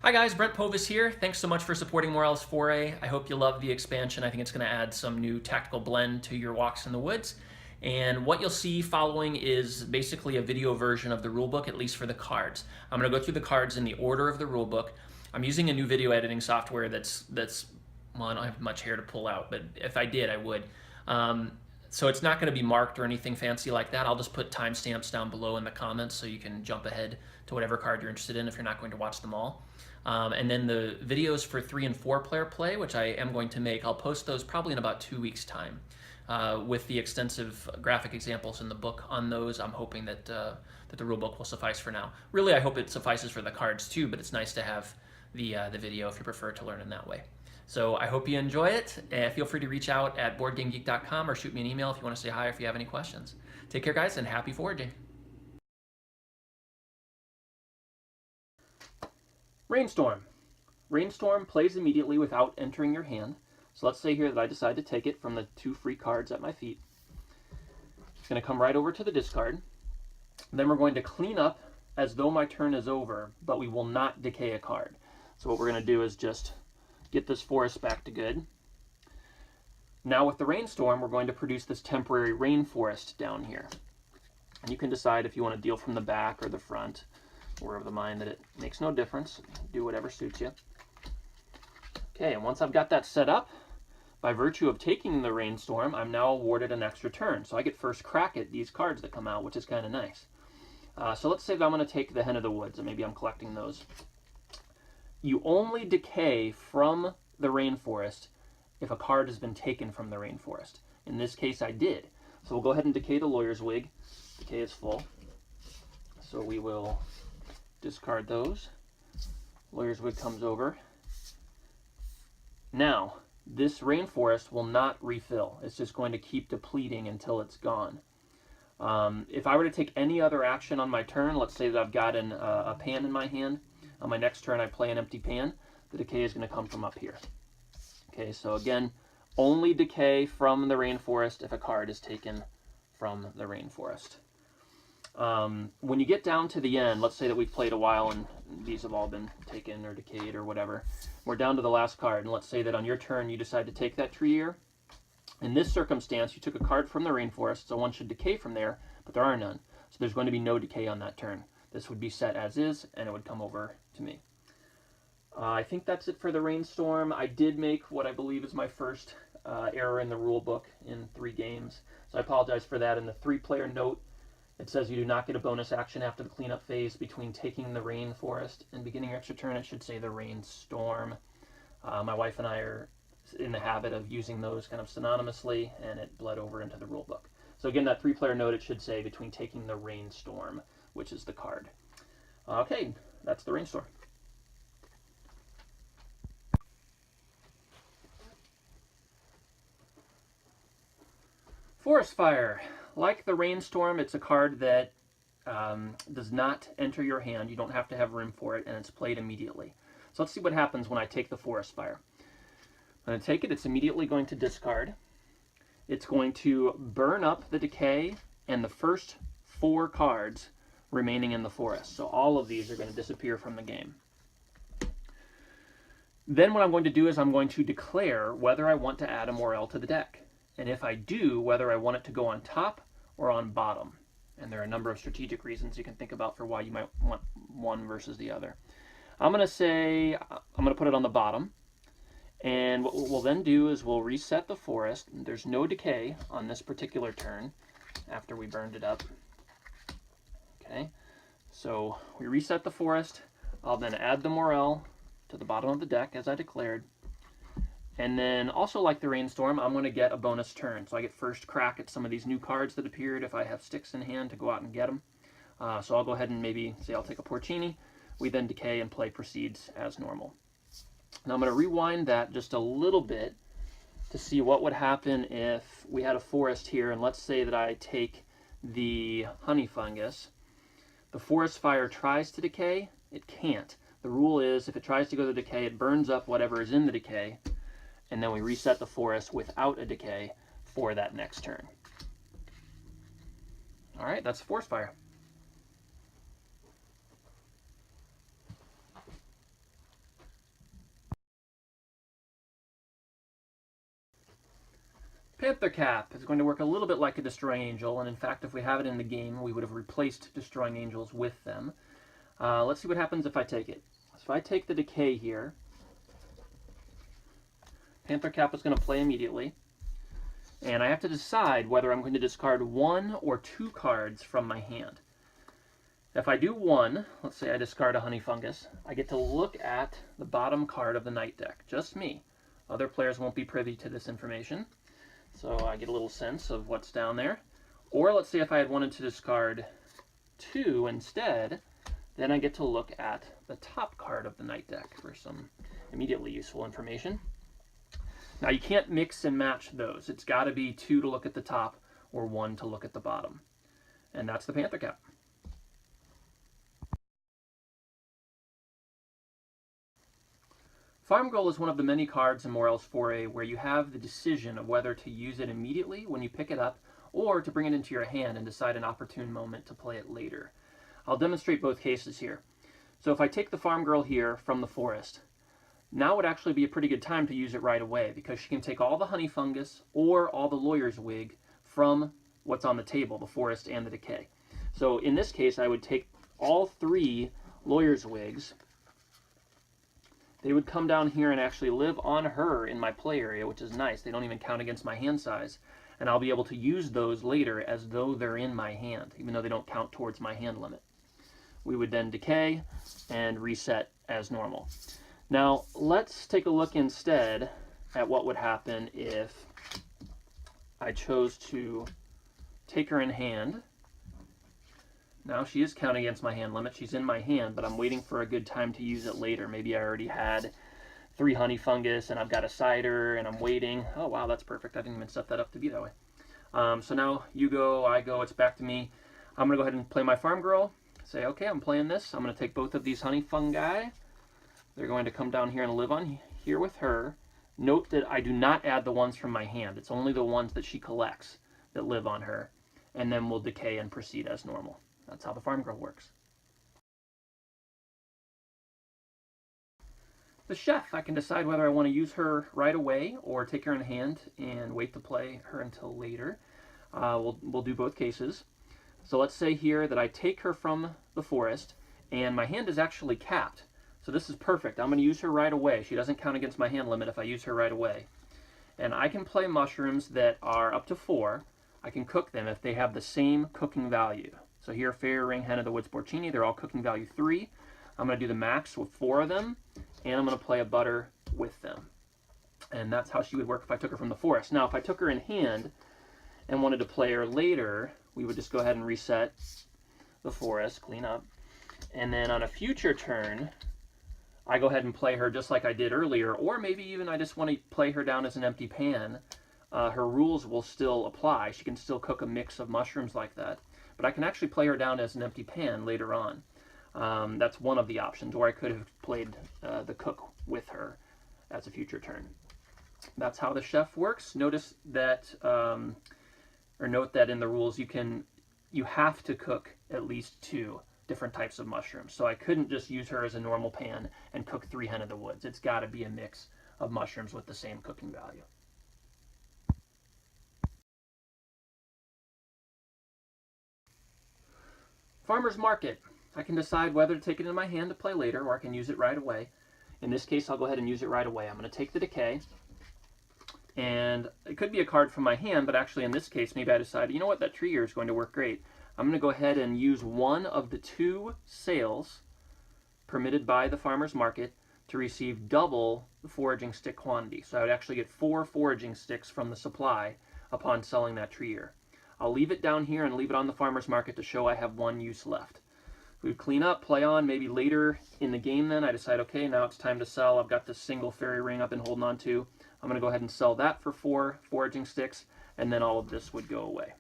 Hi guys, Brent Povis here. Thanks so much for supporting Morels Foray. I hope you love the expansion. I think it's going to add some new tactical blend to your walks in the woods. And what you'll see following is basically a video version of the rulebook, at least for the cards. I'm going to go through the cards in the order of the rulebook. I'm using a new video editing software that's well, I don't have much hair to pull out, but if I did, I would. So it's not going to be marked or anything fancy like that. I'll just put timestamps down below in the comments so you can jump ahead to whatever card you're interested in if you're not going to watch them all. And then the videos for 3 and 4 player play, which I am going to make, I'll post those probably in about 2 weeks' time. With the extensive graphic examples in the book on those, I'm hoping that the rulebook will suffice for now. Really, I hope it suffices for the cards too, but it's nice to have the video if you prefer to learn in that way. So I hope you enjoy it. Feel free to reach out at boardgamegeek.com or shoot me an email if you want to say hi or if you have any questions. Take care, guys, and happy foraging. Rainstorm. Rainstorm plays immediately without entering your hand. So let's say here that I decide to take it from the 2 free cards at my feet. It's going to come right over to the discard. Then we're going to clean up as though my turn is over, but we will not decay a card. So what we're going to do is just get this forest back to good. Now with the Rainstorm, we're going to produce this temporary rainforest down here. And you can decide if you want to deal from the back or the front. We're of the mind that it makes no difference. Do whatever suits you. Okay, and once I've got that set up, by virtue of taking the Rainstorm, I'm now awarded an extra turn. So I get first crack at these cards that come out, which is kind of nice. So let's say that I'm going to take the Hen of the Woods, and maybe I'm collecting those. You only decay from the rainforest if a card has been taken from the rainforest. In this case, I did. So we'll go ahead and decay the Lawyer's Wig. Decay is full. So we will discard those. Lawyer's Wig comes over. Now, this rainforest will not refill. It's just going to keep depleting until it's gone. If I were to take any other action on my turn, let's say that I've got a pan in my hand. On my next turn, I play an empty pan. The decay is going to come from up here. Okay, so again, only decay from the rainforest if a card is taken from the rainforest. When you get down to the end, let's say that we've played a while and these have all been taken or decayed or whatever. We're down to the last card, and let's say that on your turn you decide to take that tree ear. In this circumstance, you took a card from the rainforest, so one should decay from there, but there are none. So there's going to be no decay on that turn. This would be set as is, and it would come over to me. I think that's it for the Rainstorm. I did make what I believe is my first error in the rule book in 3 games, so I apologize for that. In the 3-player note, it says you do not get a bonus action after the cleanup phase between taking the rainforest and beginning your extra turn. It should say the Rainstorm. My wife and I are in the habit of using those kind of synonymously, and it bled over into the rule book. So again, that 3-player note, it should say between taking the Rainstorm, which is the card. Okay, that's the Rainstorm. Forest Fire. Like the Rainstorm, it's a card that does not enter your hand. You don't have to have room for it, and it's played immediately. So let's see what happens when I take the Forest Fire. When I take it, it's immediately going to discard. It's going to burn up the decay and the first 4 cards remaining in the forest. So all of these are going to disappear from the game. Then what I'm going to do is I'm going to declare whether I want to add a Morel to the deck. And if I do, whether I want it to go on top or on bottom. And there are a number of strategic reasons you can think about for why you might want one versus the other. I'm going to say, I'm going to put it on the bottom. And what we'll then do is we'll reset the forest. There's no decay on this particular turn after we burned it up. Okay, so we reset the forest. I'll then add the Morel to the bottom of the deck as I declared. And then also like the Rainstorm, I'm going to get a bonus turn. So I get first crack at some of these new cards that appeared if I have sticks in hand to go out and get them. So I'll go ahead and maybe say I'll take a Porcini. We then decay and play proceeds as normal. Now I'm going to rewind that just a little bit to see what would happen if we had a forest here, and let's say that I take the honey fungus. The Forest Fire tries to decay. It can't. The rule is if it tries to go to decay, it burns up whatever is in the decay, and then we reset the forest without a decay for that next turn. All right, that's Forest Fire. Panther Cap is going to work a little bit like a Destroying Angel, and in fact, if we have it in the game, we would have replaced Destroying Angels with them. Let's see what happens if I take it. So if I take the Decay here, Panther Cap is going to play immediately, and I have to decide whether I'm going to discard 1 or 2 cards from my hand. If I do 1, let's say I discard a Honey Fungus, I get to look at the bottom card of the night deck, just me. Other players won't be privy to this information, so I get a little sense of what's down there. Or let's say if I had wanted to discard 2 instead, then I get to look at the top card of the night deck for some immediately useful information. Now you can't mix and match those. It's got to be 2 to look at the top or 1 to look at the bottom. And that's the Panther Cap. Farm Girl is one of the many cards in Morels Foray where you have the decision of whether to use it immediately when you pick it up or to bring it into your hand and decide an opportune moment to play it later. I'll demonstrate both cases here. So if I take the Farm Girl here from the forest, now would actually be a pretty good time to use it right away because she can take all the Honey Fungus or all the Lawyer's Wig from what's on the table, the forest and the Decay. So in this case, I would take all 3 Lawyer's Wigs. They would come down here and actually live on her in my play area, which is nice. They don't even count against my hand size. And I'll be able to use those later as though they're in my hand, even though they don't count towards my hand limit. We would then decay and reset as normal. Now, let's take a look instead at what would happen if I chose to take her in hand. Now she is counting against my hand limit. She's in my hand, but I'm waiting for a good time to use it later. Maybe I already had 3 Honey Fungus and I've got a cider and I'm waiting. Oh wow, that's perfect. I didn't even set that up to be that way. So now you go, I go, it's back to me. I'm going to go ahead and play my Farm Girl. Say, okay, I'm playing this. I'm going to take both of these Honey Fungi. They're going to come down here and live on here with her. Note that I do not add the ones from my hand. It's only the ones that she collects that live on her. And then we'll decay and proceed as normal. That's how the Farm Girl works. The Chef, I can decide whether I want to use her right away or take her in hand and wait to play her until later. We'll do both cases. So let's say here that I take her from the forest and my hand is actually capped. So this is perfect. I'm going to use her right away. She doesn't count against my hand limit if I use her right away. And I can play mushrooms that are up to 4. I can cook them if they have the same cooking value. So here, Fairy Ring, Hen of the Woods, Porcini, they're all cooking value 3. I'm going to do the max with 4 of them, and I'm going to play a butter with them. And that's how she would work if I took her from the forest. Now, if I took her in hand and wanted to play her later, we would just go ahead and reset the forest, clean up. And then on a future turn, I go ahead and play her just like I did earlier, or maybe even I just want to play her down as an empty pan. Her rules will still apply. She can still cook a mix of mushrooms like that. But I can actually play her down as an empty pan later on. That's one of the options, or I could have played the cook with her as a future turn. That's how the Chef works. Notice that, or note that in the rules you have to cook at least 2 different types of mushrooms. So I couldn't just use her as a normal pan and cook 3 Hen of the Woods. It's got to be a mix of mushrooms with the same cooking value. Farmer's Market. I can decide whether to take it in my hand to play later, or I can use it right away. In this case, I'll go ahead and use it right away. I'm going to take the Decay, and it could be a card from my hand, but actually in this case, maybe I decided, you know what, that tree here is going to work great. I'm going to go ahead and use one of the 2 sales permitted by the Farmer's Market to receive double the foraging stick quantity. So I would actually get 4 foraging sticks from the supply upon selling that tree here. I'll leave it down here and leave it on the Farmer's Market to show I have 1 use left. We would clean up, play on, maybe later in the game then I decide, okay, now it's time to sell. I've got this single Fairy Ring I've been holding on to. I'm going to go ahead and sell that for 4 foraging sticks, and then all of this would go away.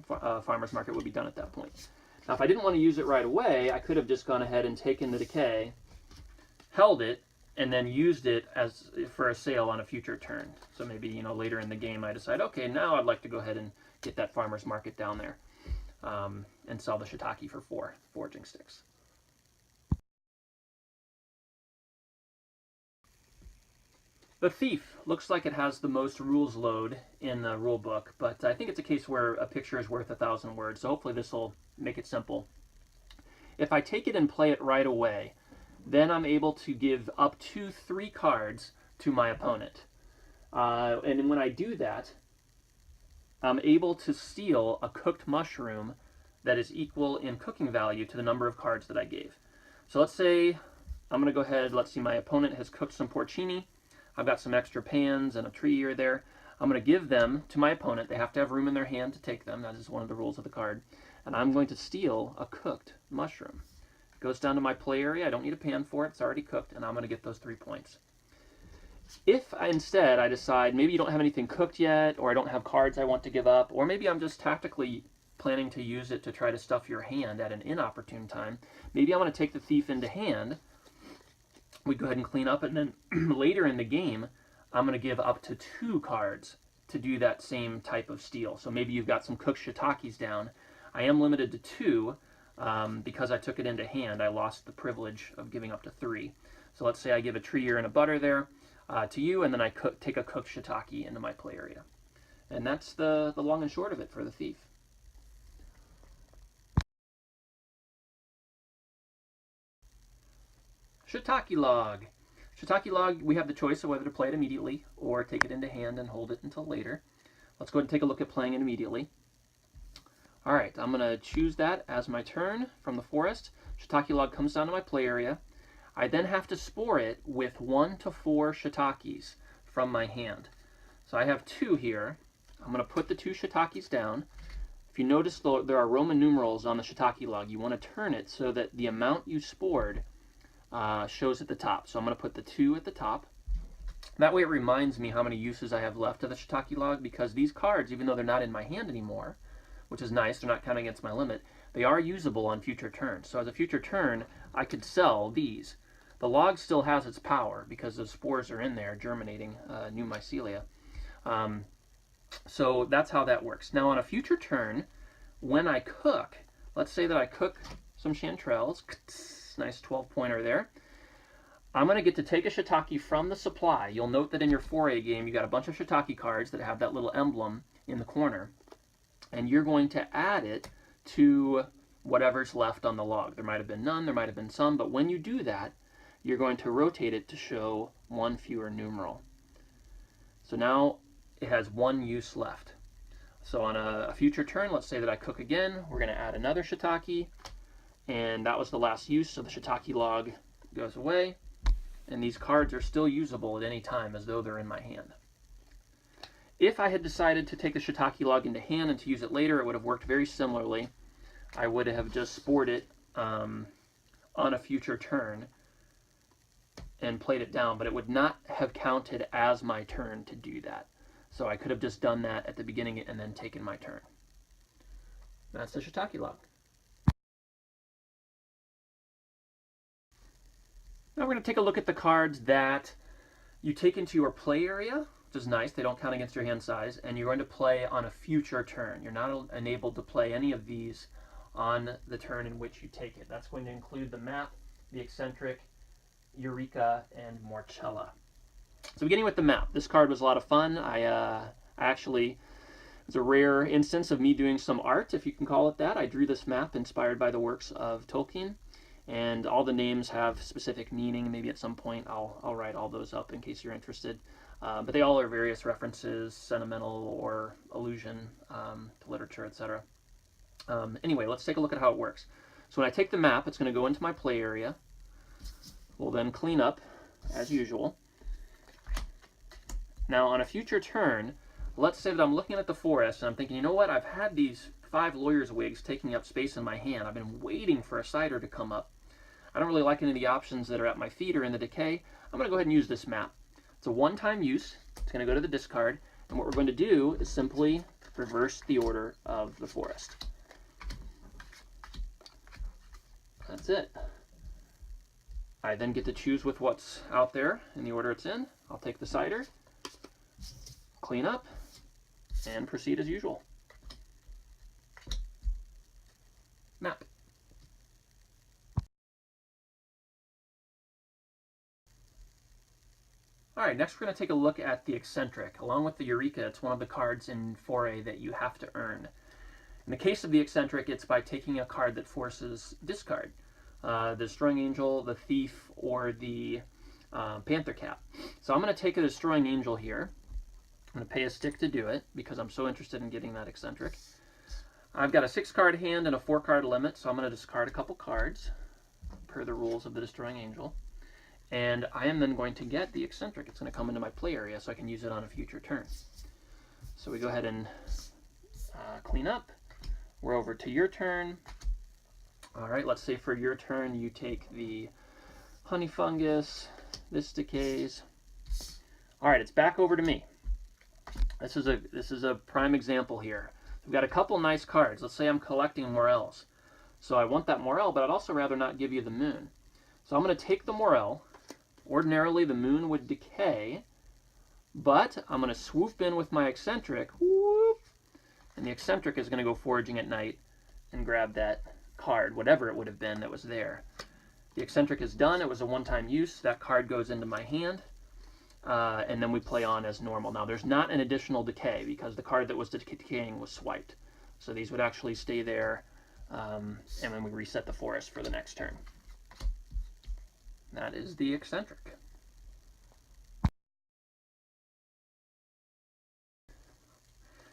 Farmer's Market would be done at that point. Now if I didn't want to use it right away, I could have just gone ahead and taken the Decay, held it, and then used it as for a sale on a future turn. So maybe, you know, later in the game I decide, okay, now I'd like to go ahead and get that Farmer's Market down there and sell the Shiitake for 4 foraging sticks. The Thief looks like it has the most rules load in the rule book, but I think it's a case where a picture is worth 1,000 words, so hopefully this will make it simple. If I take it and play it right away, then I'm able to give up to 3 cards to my opponent. And when I do that, I'm able to steal a cooked mushroom that is equal in cooking value to the number of cards that I gave. So let's say I'm going to go ahead, let's see, my opponent has cooked some porcini. I've got some extra pans and a tree ear there. I'm going to give them to my opponent. They have to have room in their hand to take them. That is one of the rules of the card. And I'm going to steal a cooked mushroom. It goes down to my play area. I don't need a pan for it. It's already cooked, and I'm going to get those 3 points. If instead I decide maybe you don't have anything cooked yet, or I don't have cards I want to give up, or maybe I'm just tactically planning to use it to try to stuff your hand at an inopportune time, maybe I'm going to take the Thief into hand. We go ahead and clean up, and then later in the game, I'm going to give up to 2 cards to do that same type of steal. So maybe you've got some cooked shiitakes down. I am limited to 2 because I took it into hand. I lost the privilege of giving up to 3. So let's say I give a tree ear and a butter there to you, and then I take a cooked shiitake into my play area. And that's the long and short of it for the Thief. Shiitake Log. Shiitake Log, we have the choice of whether to play it immediately or take it into hand and hold it until later. Let's go ahead and take a look at playing it immediately. Alright, I'm going to choose that as my turn from the forest. Shiitake Log comes down to my play area. I then have to spore it with 1 to 4 shiitakes from my hand. So I have 2 here. I'm going to put the 2 shiitakes down. If you notice, there are Roman numerals on the Shiitake Log. You want to turn it so that the amount you spored shows at the top. So I'm going to put the 2 at the top. That way it reminds me how many uses I have left of the Shiitake Log, because these cards, even though they're not in my hand anymore, which is nice, they're not counting against my limit, they are usable on future turns. So as a future turn, I could sell these. The log still has its power because those spores are in there germinating new mycelia. So that's how that works. Now on a future turn, when I cook, let's say that I cook some chanterelles, nice 12-pointer there. I'm going to get to take a shiitake from the supply. You'll note that in your foray game, you got a bunch of shiitake cards that have that little emblem in the corner. And you're going to add it to whatever's left on the log. There might have been none, there might have been some, but when you do that, you're going to rotate it to show 1 fewer numeral. So now it has 1 use left. So on a future turn, let's say that I cook again, we're going to add another shiitake, and that was the last use, so the Shiitake Log goes away, and these cards are still usable at any time as though they're in my hand. If I had decided to take the Shiitake Log into hand and to use it later, it would have worked very similarly. I would have just spored it on a future turn and played it down, but it would not have counted as my turn to do that. So I could have just done that at the beginning and then taken my turn. That's the Shiitake Log. Now we're going to take a look at the cards that you take into your play area, which is nice. They don't count against your hand size, and you're going to play on a future turn. You're not enabled to play any of these on the turn in which you take it. That's going to include the map, the Eccentric, Eureka, and Morchella. So beginning with the map, this card was a lot of fun. I actually, it was a rare instance of me doing some art, if you can call it that. I drew this map inspired by the works of Tolkien, and all the names have specific meaning. Maybe at some point I'll write all those up in case you're interested. But they all are various references, sentimental or allusion to literature, etc. Anyway, let's take a look at how it works. So when I take the map, it's going to go into my play area. We'll then clean up, as usual. Now, on a future turn, let's say that I'm looking at the forest, and I'm thinking, you know what, I've had these 5 lawyer's wigs taking up space in my hand. I've been waiting for a cider to come up. I don't really like any of the options that are at my feet or in the decay. I'm going to go ahead and use this map. It's a one-time use. It's going to go to the discard. And what we're going to do is simply reverse the order of the forest. That's it. I then get to choose with what's out there in the order it's in. I'll take the cider, clean up, and proceed as usual. Map. All right, next we're going to take a look at the Eccentric. Along with the Eureka, it's one of the cards in Foray that you have to earn. In the case of the Eccentric, it's by taking a card that forces discard. The Destroying Angel, the Thief, or the Panther Cap. So I'm going to take a Destroying Angel here. I'm going to pay a stick to do it because I'm so interested in getting that Eccentric. I've got a 6-card hand and a 4-card limit, so I'm going to discard a couple cards per the rules of the Destroying Angel. And I am then going to get the Eccentric. It's going to come into my play area so I can use it on a future turn. So we go ahead and clean up. We're over to your turn. All right, let's say for your turn you take the Honey Fungus, this decays. All right, it's back over to me. This is a prime example here. We've got a couple nice cards. Let's say I'm collecting Morels. So I want that Morel, but I'd also rather not give you the Moon. So I'm going to take the Morel. Ordinarily, the Moon would decay, but I'm going to swoop in with my Eccentric, whoop, and the Eccentric is going to go foraging at night and grab that card, whatever it would have been that was there. The Eccentric is done. It was a one-time use. That card goes into my hand, and then we play on as normal. Now, there's not an additional decay because the card that was decaying was swiped. So these would actually stay there, and then we reset the forest for the next turn. That is the Eccentric.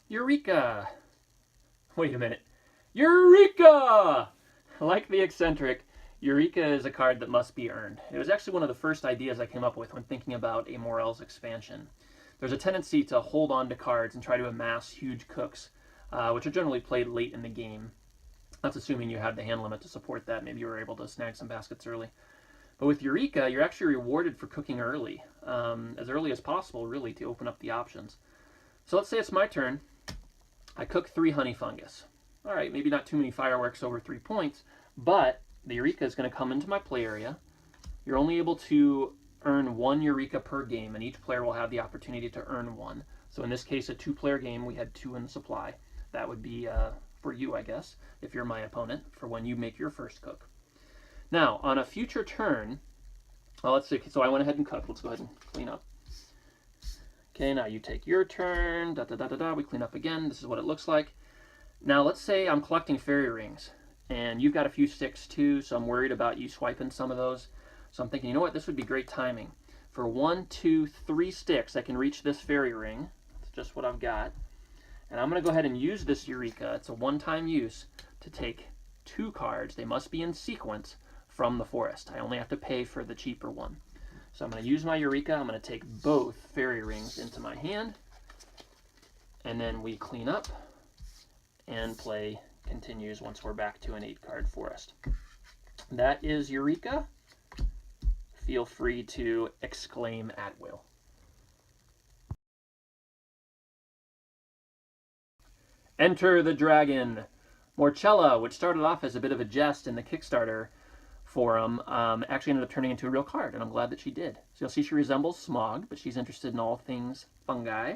Eureka! Wait a minute. Eureka! Like the Eccentric, Eureka is a card that must be earned. It was actually one of the first ideas I came up with when thinking about a Morels expansion. There's a tendency to hold on to cards and try to amass huge cooks, which are generally played late in the game. That's assuming you have the hand limit to support that. Maybe you were able to snag some baskets early. But with Eureka, you're actually rewarded for cooking early, as early as possible, really, to open up the options. So let's say it's my turn. I cook 3 Honey Fungus. All right, maybe not too many fireworks over 3 points, but the Eureka is going to come into my play area. You're only able to earn 1 Eureka per game, and each player will have the opportunity to earn 1. So in this case, a 2-player game, we had 2 in the supply. That would be for you, I guess, if you're my opponent, for when you make your first cook. Now, on a future turn, well, let's see, so I went ahead and cooked. Let's go ahead and clean up. Okay, now you take your turn, we clean up again. This is what it looks like. Now, let's say I'm collecting fairy rings, and you've got a few sticks too, so I'm worried about you swiping some of those. So I'm thinking, you know what, this would be great timing. For 1, 2, 3 sticks, I can reach this fairy ring. That's just what I've got. And I'm going to go ahead and use this Eureka. It's a one-time use to take 2 cards. They must be in sequence from the forest. I only have to pay for the cheaper one. So I'm going to use my Eureka. I'm going to take both fairy rings into my hand. And then we clean up and play continues once we're back to an 8-card forest. That is Eureka. Feel free to exclaim at will. Enter the Dragon. Morchella, which started off as a bit of a jest in the Kickstarter forum, actually ended up turning into a real card, and I'm glad that she did. So you'll see she resembles Smog, but she's interested in all things fungi.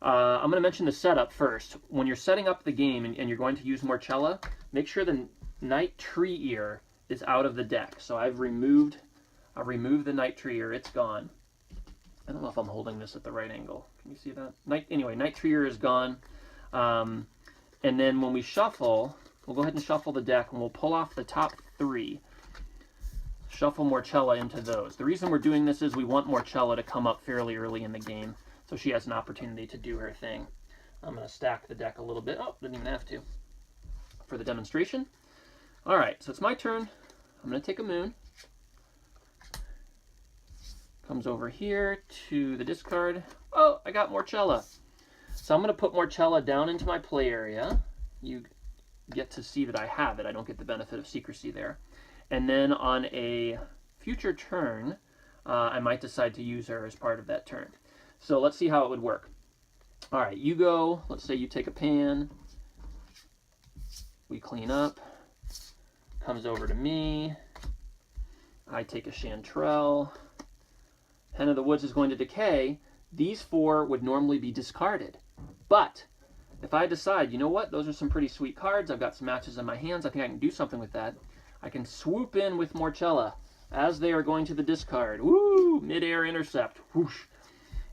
I'm going to mention the setup first. When you're setting up the game and you're going to use Morchella, make sure the Night Tree Ear is out of the deck. So I've removed the Night Tree Ear. It's gone. I don't know if I'm holding this at the right angle. Can you see that? Anyway, Night Tree Ear is gone. And then when we shuffle, we'll go ahead and shuffle the deck, and we'll pull off the top 3. Shuffle Morchella into those. The reason we're doing this is we want Morchella to come up fairly early in the game, so she has an opportunity to do her thing. I'm going to stack the deck a little bit. Oh, didn't even have to. For the demonstration. All right, so it's my turn. I'm going to take a Moon. Comes over here to the discard. Oh, I got Morchella. So I'm going to put Morchella down into my play area. You get to see that I have it. I don't get the benefit of secrecy there. And then on a future turn, I might decide to use her as part of that turn. So let's see how it would work. All right, you go. Let's say you take a pan. We clean up. Comes over to me. I take a chanterelle. Hen of the Woods is going to decay. These 4 would normally be discarded. But if I decide, you know what, those are some pretty sweet cards, I've got some matches in my hands, I think I can do something with that, I can swoop in with Morchella as they are going to the discard. Woo! Mid-air intercept. Whoosh.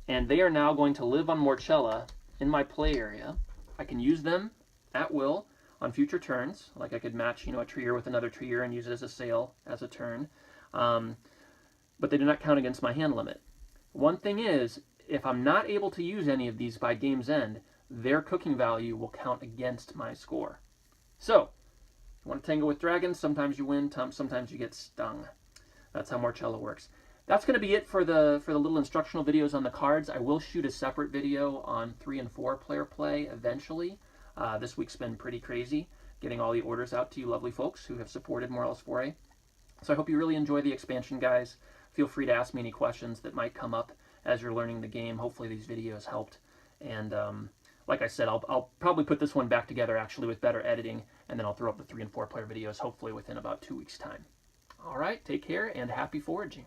And they are now going to live on Morchella in my play area. I can use them at will on future turns. Like I could match, a treeer with another treeer and use it as a sail as a turn. But they do not count against my hand limit. One thing is, if I'm not able to use any of these by game's end, their cooking value will count against my score. So, you want to tango with dragons, sometimes you win, sometimes you get stung. That's how Morchella works. That's going to be it for the little instructional videos on the cards. I will shoot a separate video on 3 and 4 player play eventually. This week's been pretty crazy, getting all the orders out to you lovely folks who have supported Morels Foray. So I hope you really enjoy the expansion, guys. Feel free to ask me any questions that might come up as you're learning the game. Hopefully these videos helped. And like I said, I'll probably put this one back together actually with better editing, and then I'll throw up the 3 and 4 player videos hopefully within about 2 weeks' time. All right, take care and happy foraging.